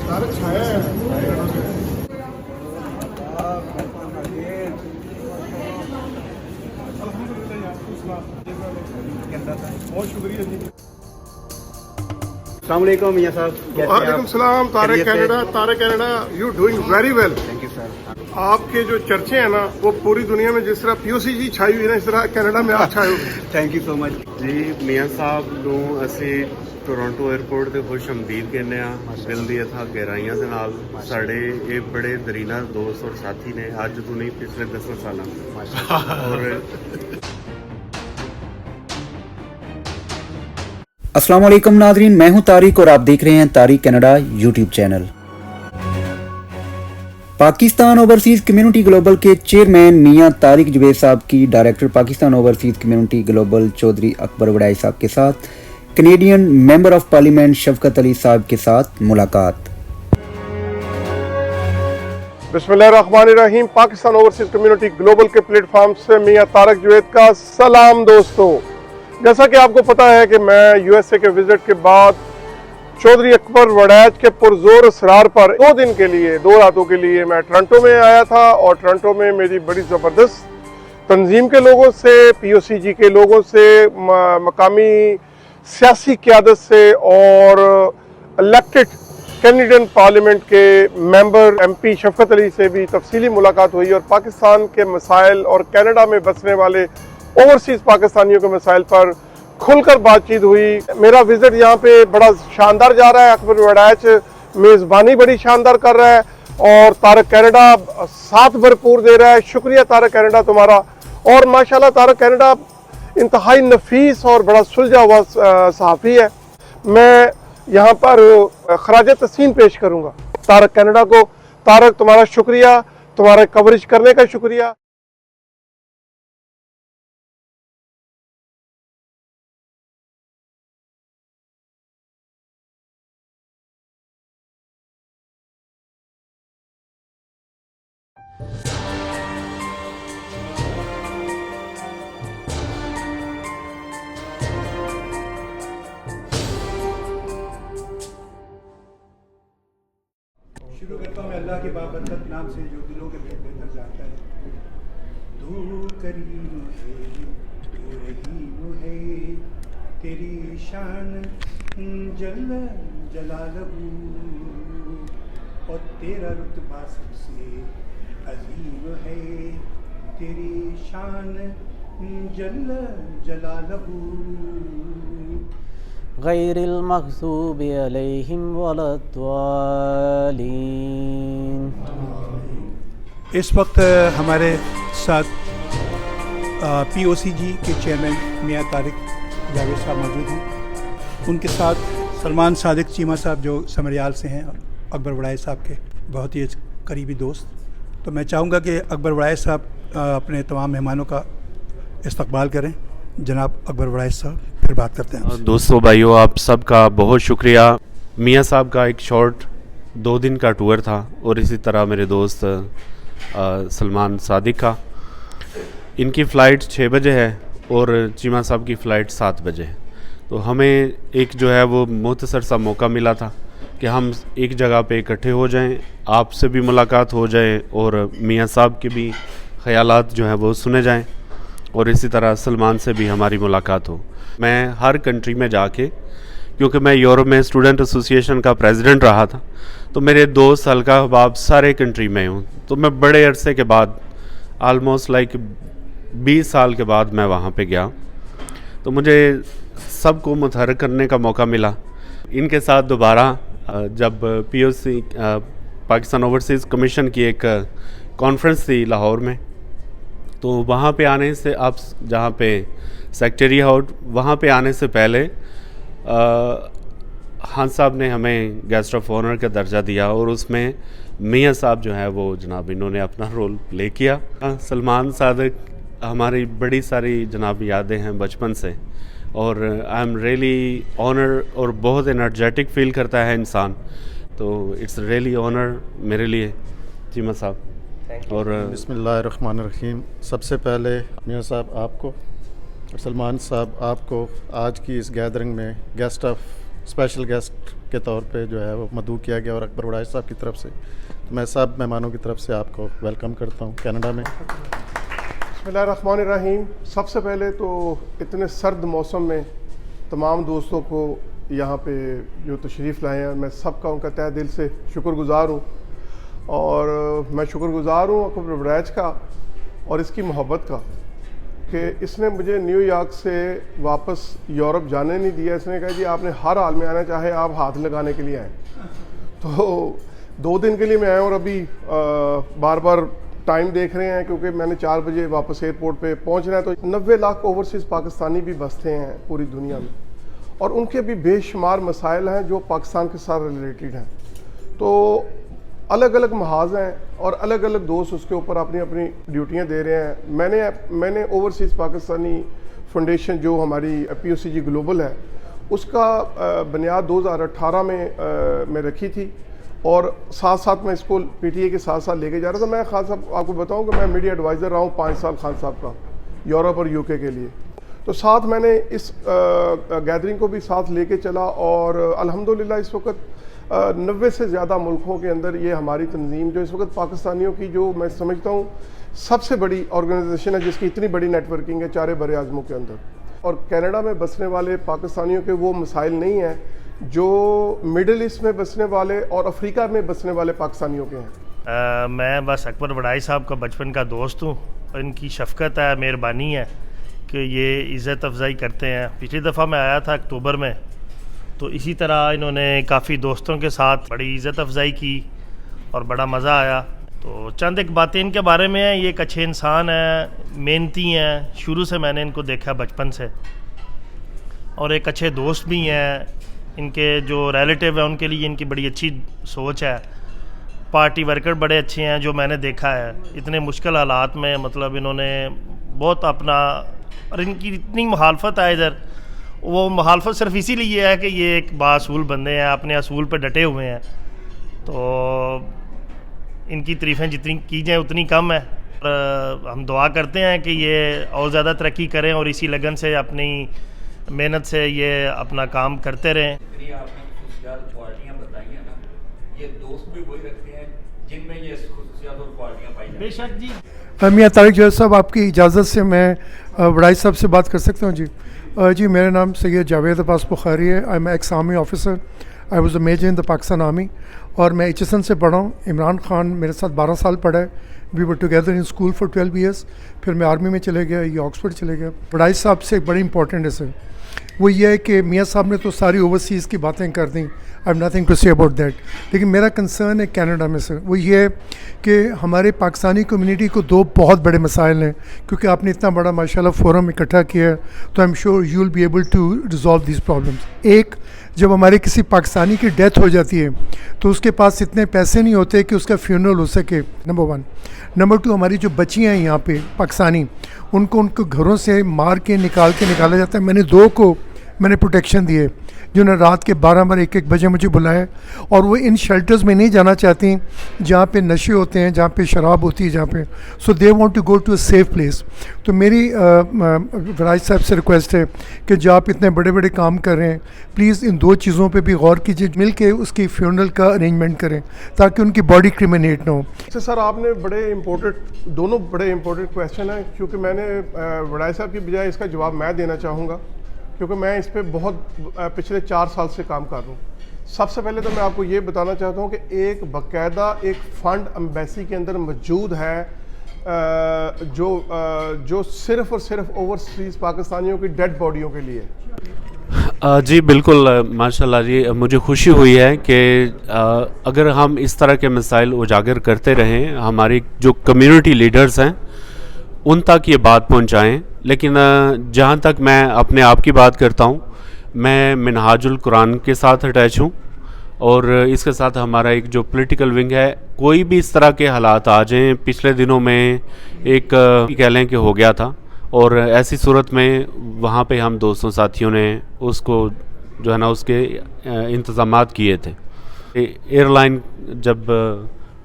तारक छाया है। बहुत शुक्रिया जी। अस्सलाम वालेकुम मियां साहब, कैसे हैं वालेकुम आप? सलाम। Tarak Canada, you doing very well. Thank you sir. आपके जो चर्चे हैं ना, वो पूरी दुनिया में जिस तरह पीओसी जी छाई हुई है ना, इस तरह कनाडा में आप छाए हो। थैंक यू सो मच जी। मियां साहब ਨੂੰ ਅਸੀਂ ਟੋਰਾਂਟੋ 에ਅਰਪੋਰਟ ਤੇ ਖੁਸ਼ ਆਮਦੀਦ ਕਹਿੰਦੇ ਆ ਦਿਲ ਦੀਆਂ ਗਹਿਰਾਈਆਂ ਦੇ ਨਾਲ। ਸਾਡੇ ਇਹ ਬੜੇ ਦਰੀਨਾ ਦੋਸਤ ਔਰ ਸਾਥੀ ਨੇ, ਅੱਜ ਤੋਂ ਨਹੀਂ ਪਿਛਲੇ 10 ਸਾਲਾਂ ਔਰ अस्सलाम वालेकुम नादरीन, मैं हूं तारिक और आप देख रहे हैं Tariq Canada YouTube channel. Pakistan overseas community global के चेयरमैन मियां तारिक जुबैर साहब की director Pakistan overseas community global Chaudhry Akbar वड़ाई साहब के साथ Canadian member of parliament Shafqat Ali साहब के साथ मुलाकात। बिस्मिल्लाहिर्रहमानिर्रहीम। पाकिस्तान ओवरसीज कम्युनिटी ग्लोबल के प्लेटफॉर्म से मियां तारक जुबैर का सलाम। दोस्तों, जैसा कि आपको पता है कि मैं यूएसए के विजिट के बाद चौधरी अकबर वड़ैच के पुरजोर असरार पर 2 दिन के लिए, 2 रातों के लिए मैं टोरंटो में आया था। और टोरंटो में मेरी बड़ी ज़बरदस्त तंजीम के लोगों से, पीओसीजी के लोगों से, मकामी सियासी क़यादत से और इलेक्टेड कैनेडियन पार्लियामेंट के मेंबर एमपी शफकत अली से भी तफसीली मुलाकात हुई और पाकिस्तान के मसाइल और कनाडा में बसने वाले ओवरसीज़ पाकिस्तानियों के मसाइल पर खुलकर बातचीत हुई। मेरा विजिट यहाँ पे बड़ा शानदार जा रहा है। अकबर वड़ैच मेज़बानी बड़ी शानदार कर रहा है और तारक कनाडा साथ भरपूर दे रहा है। शुक्रिया तारक कनाडा तुम्हारा। और माशाल्लाह तारक कनाडा इंतहाई नफीस और बड़ा सुलझा हुआ सहाफ़ी है। मैं यहाँ पर खराज तहसीन पेश करूँगा तारक कनाडा को। तारक, तुम्हारा शुक्रिया, तुम्हारा कवरेज करने का शुक्रिया। शुरू करता हूँ अल्लाह के बाबरकत नाम से जो दिलों के बेहतर जाता है। तू करीम है, तू रहीम है, तेरी शान जल जलालहू और तेरा रुतबा सबसे अजीम है, तेरी शान जल जलालहू। गैरिल मग़ज़ूबि अलैहिम वलद्दालीन। इस वक्त हमारे साथ पीओसीजी के चेयरमैन मियां तारिक जावेद साहब मौजूद हैं। उनके साथ सलमान सादिक चीमा साहब जो समरियाल से हैं, अकबर वड़ाई साहब के बहुत ही करीबी दोस्त। तो मैं चाहूँगा कि अकबर वड़ाई साहब अपने तमाम मेहमानों का इस्तकबाल करें। जनाब अकबर वड़ाई साहब, फिर बात करते हैं। दोस्तों, भाइयों, आप सबका बहुत शुक्रिया। मियां साहब का एक शॉर्ट 2 दिन का टूर था और इसी तरह मेरे दोस्त सलमान सादिक का। इनकी फ़्लाइट 6 बजे है और चीमा साहब की फ़्लाइट 7 बजे है। तो हमें एक जो है वो मुख्तसर सा मौका मिला था कि हम एक जगह पे इकट्ठे हो जाएं, आपसे भी मुलाकात हो जाए और मियां साहब के भी ख़यालात जो हैं वो सुने जाएं और इसी तरह सलमान से भी हमारी मुलाकात हो। मैं हर कंट्री में जाके, क्योंकि मैं यूरोप में स्टूडेंट एसोसिएशन का प्रेसिडेंट रहा था, तो मेरे दोस्त हल्का अहबाब सारे कंट्री में हूँ। तो मैं बड़े अरसे के बाद, आलमोस्ट लाइक 20 साल के बाद मैं वहाँ पे गया, तो मुझे सबको मुतहर्रिक करने का मौका मिला। इनके साथ दोबारा जब पीओसी पाकिस्तान ओवरसीज़ कमीशन की एक कॉन्फ्रेंस थी लाहौर में, तो वहाँ पे आने से, आप जहाँ पे सेक्रेटरी हाउस, वहाँ पे आने से पहले खान साहब ने हमें गेस्ट ऑफ ऑनर का दर्जा दिया और उसमें मियां साहब जो है वो जनाब इन्होंने अपना रोल प्ले किया। सलमान सादिक हमारी बड़ी सारी जनाब यादें हैं बचपन से और आई एम रियली ऑनर और बहुत एनर्जेटिक फील करता है इंसान। तो इट्स रियली ऑनर मेरे लिए चीमा साहब। और बिस्मिल्लाहिर्रहमानिर्रहीम। सबसे पहले मियां साहब आपको और सलमान साहब आपको आज की इस गैदरिंग में गेस्ट ऑफ स्पेशल गेस्ट के तौर पे जो है वो मदऊ किया गया और अकबर वड़ाई साहब की तरफ से, तो मैं सब मेहमानों की तरफ से आपको वेलकम करता हूँ कनाडा में। बिस्मिल्लाहिर्रहमानिर्रहीम। सबसे पहले तो इतने सर्द मौसम में तमाम दोस्तों को यहाँ पे जो तशरीफ़ लाए हैं, मैं सबका उनका तहे दिल से शुक्रगुज़ार हूँ। और मैं शुक्रगुज़ार हूँ अकबर वड़ैच का और इसकी मोहब्बत का कि इसने मुझे न्यूयॉर्क से वापस यूरोप जाने नहीं दिया। इसने कहा जी आपने हर हाल में आना, चाहे आप हाथ लगाने के लिए आएँ। तो 2 दिन के लिए मैं आया और अभी बार बार टाइम देख रहे हैं क्योंकि मैंने 4 बजे वापस एयरपोर्ट पे पहुंचना है। तो 90 लाख ओवरसीज़ पाकिस्तानी भी बसते हैं पूरी दुनिया में और उनके भी बेशुमार मसाइल हैं जो पाकिस्तान के साथ रिलेटेड हैं। तो अलग अलग महाज हैं और अलग अलग दोस्त उसके ऊपर अपनी अपनी ड्यूटियां दे रहे हैं। मैंने ओवरसीज़ पाकिस्तानी फाउंडेशन जो हमारी POCG ग्लोबल है उसका बुनियाद 2018 में रखी थी और साथ साथ मैं इसको PTA के साथ साथ लेके जा रहा था। मैं खान साहब आपको बताऊं कि मैं मीडिया एडवाइज़र रहा हूँ 5 साल खान साहब का यूरोप और UK के लिए। तो साथ मैंने इस गैदरिंग को भी साथ लेके चला और अल्हम्दुलिल्लाह इस वक्त 90 से ज़्यादा मुल्कों के अंदर ये हमारी तंजीम जो इस वक्त पाकिस्तानियों की जो मैं समझता हूँ सबसे बड़ी ऑर्गेनाइजेशन है जिसकी इतनी बड़ी नेटवर्किंग है 4 बड़े आज़मों के अंदर। और कनाडा में बसने वाले पाकिस्तानियों के वो मसाइल नहीं हैं जो मिडल ईस्ट में बसने वाले और अफ्रीका में बसने वाले पाकिस्तानियों के हैं। मैं बस अकबर वड़ाई साहब का बचपन का दोस्त हूँ। इनकी शफ़क़त है, मेहरबानी है कि ये इज़्ज़त अफ़ज़ाई करते हैं। पिछली दफ़ा मैं आया था अक्टूबर में, तो इसी तरह इन्होंने काफ़ी दोस्तों के साथ बड़ी इज़्ज़त अफ़ज़ाई की और बड़ा मज़ा आया। तो चंद एक बातें इनके बारे में हैं। ये एक अच्छे इंसान हैं, मेहनती हैं, शुरू से मैंने इनको देखा बचपन से, और एक अच्छे दोस्त भी हैं। इनके जो रिलेटिव हैं उनके लिए इनकी बड़ी अच्छी सोच है। पार्टी वर्कर बड़े अच्छे हैं जो मैंने देखा है। इतने मुश्किल हालात में मतलब इन्होंने बहुत अपना, और इनकी इतनी मुखालफत है इधर, वो मुखालफत सिर्फ इसीलिए है कि ये एक बासूल बंदे हैं, अपने असूल पे डटे हुए हैं। तो इनकी तारीफ़ें जितनी की जाएँ उतनी कम है। और हम दुआ करते हैं कि ये और ज़्यादा तरक्की करें और इसी लगन से अपनी मेहनत से ये अपना काम करते रहें। आपने खुसूसियात क्वालिटियाँ बताई हैं ना, ये दोस्त भी वही रखते हैं जिनमें ये खुसूसियात और क्वालिटियाँ पाई जाती हैं। बेशक जी। मियाँ तारिक जवेद साहब, आपकी इजाज़त से मैं वड़ाई साहब से बात कर सकता हूँ जी? जी मेरा नाम सैयद जावेद अब्बास बुखारी है। I am ex army officer. I was a major in the Pakistan army और मैं HSN से पढ़ा हूँ। इमरान खान मेरे साथ 12 साल पढ़ा है। We were together in school for 12 years. फिर मैं आर्मी में चले गया, ये ऑक्सफोर्ड चले गया। वड़ाई साहब से एक बड़ी इंपॉर्टेंट है सर, वो ये है कि मियाँ साहब ने तो सारी ओवरसीज़ की बातें कर दी, I have nothing to say about that. लेकिन मेरा कंसर्न है कनाडा में सर, वो ये है कि हमारे पाकिस्तानी कम्युनिटी को 2 बहुत बड़े मसाइल हैं। क्योंकि आपने इतना बड़ा माशाल्लाह फोरम इकट्ठा किया है, तो I am sure you will be able to resolve this problems. एक, जब हमारे किसी पाकिस्तानी की डेथ हो जाती है तो उसके पास इतने पैसे नहीं होते कि उसका फ्यूनरल हो सके, नंबर 1। नंबर 2, हमारी जो बच्चियाँ हैं यहाँ पे पाकिस्तानी, उनको घरों से मार के निकाला जाता है। मैंने 2 को मैंने प्रोटेक्शन दिए जिन्होंने रात के 12 1 बजे मुझे बुलाया, और वो इन शेल्टर्स में नहीं जाना चाहती जहाँ पे नशे होते हैं, जहाँ पे शराब होती है, जहाँ पे so they want to go to a safe place. तो मेरी वड़ाई साहब से रिक्वेस्ट है कि जो आप इतने बड़े बड़े काम कर रहे हैं, प्लीज़ इन 2 चीज़ों पे भी गौर कीजिए, मिल के उसकी फ्यूनरल का अरेंजमेंट करें ताकि उनकी बॉडी क्रिमिनेट ना हो। अच्छा सर, आपने दोनों बड़े इंपॉर्टेंट क्वेश्चन हैं, क्योंकि मैंने वड़ाई साहब की बजाय इसका जवाब मैं देना चाहूँगा क्योंकि मैं इस पे बहुत पिछले 4 साल से काम कर रहा हूँ। सबसे पहले तो मैं आपको ये बताना चाहता हूँ कि एक बाकायदा एक फ़ंड एम्बेसी के अंदर मौजूद है जो सिर्फ़ और सिर्फ ओवरसीज़ पाकिस्तानियों की डेड बॉडियों के लिए। जी बिल्कुल, माशाल्लाह जी, मुझे खुशी हुई है कि अगर हम इस तरह के मसाइल उजागर करते रहें, हमारी जो कम्युनिटी लीडर्स हैं उन तक ये बात पहुंचाएं। लेकिन जहाँ तक मैं अपने आप की बात करता हूँ, मैं मिनहाजुल कुरान के साथ अटैच हूँ और इसके साथ हमारा एक जो पॉलिटिकल विंग है, कोई भी इस तरह के हालात आ जाएँ, पिछले दिनों में एक कह लें कि हो गया था, और ऐसी सूरत में वहाँ पे हम दोस्तों साथियों ने उसको जो है ना उसके इंतज़ामात किए थे। एयरलाइन जब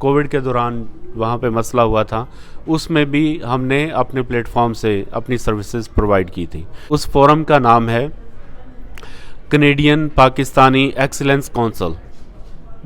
कोविड के दौरान वहाँ पे मसला हुआ था, उसमें भी हमने अपने प्लेटफॉर्म से अपनी सर्विसेज प्रोवाइड की थी। उस फोरम का नाम है कनेडियन पाकिस्तानी एक्सीलेंस काउंसिल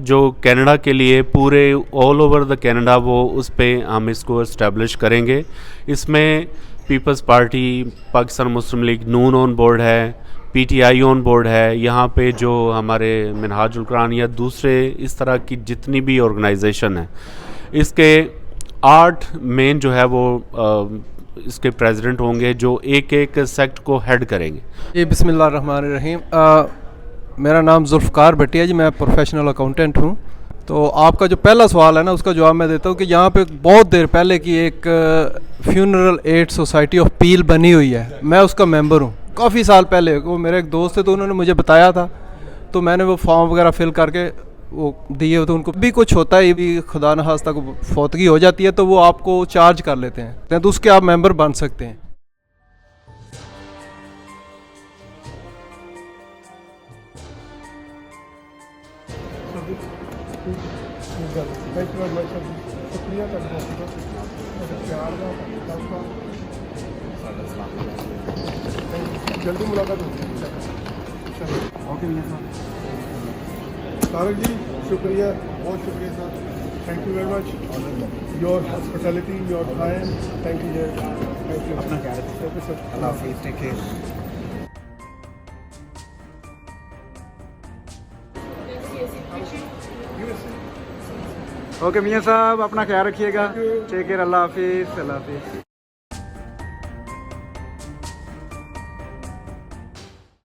जो कनाडा के लिए पूरे ऑल ओवर द कनाडा वो उस पे हम इसको इस्टेब्लिश करेंगे। इसमें पीपल्स पार्टी, पाकिस्तान मुस्लिम लीग नून ऑन बोर्ड है, पीटीआई ऑन बोर्ड है, यहाँ पे जो हमारे मिनहाजुल कुरान या दूसरे इस तरह की जितनी भी ऑर्गेनाइजेशन है, इसके 8 मेन जो है वो इसके प्रेसिडेंट होंगे जो एक एक सेक्ट को हेड करेंगे। जी बिस्मिल्लाहिर्रहमानिर्रहीम। मेरा नाम जुल्फ़कार भटिया जी, मैं प्रोफेशनल अकाउंटेंट हूँ। तो आपका जो पहला सवाल है ना उसका जवाब मैं देता हूँ कि यहाँ पे बहुत देर पहले की एक फ्यूनरल एड सोसाइटी ऑफ पील बनी हुई है, मैं उसका मेंबर हूँ। काफ़ी साल पहले वो मेरे एक दोस्त थे तो उन्होंने मुझे बताया था, तो मैंने वो फॉर्म वगैरह फिल करके वो दिए। तो उनको भी कुछ होता है, भी खुदा न खास्ता को फौतगी हो जाती है तो वो आपको चार्ज कर लेते हैं, तो उसके आप मेंबर बन सकते हैं। Thank you very much. शुक्रिया जल्दी मुलाकात होगी। तारक जी शुक्रिया, बहुत शुक्रिया sir, thank you very much. Your hospitality, your time, thank you sir. Thank you. अपना ख्याल रखिए सर। अल्लाह हाफिज़, टेक केयर। ओके मियाँ साहब, अपना ख्याल रखिएगा। टेक केयर, अल्लाह हाफिज़।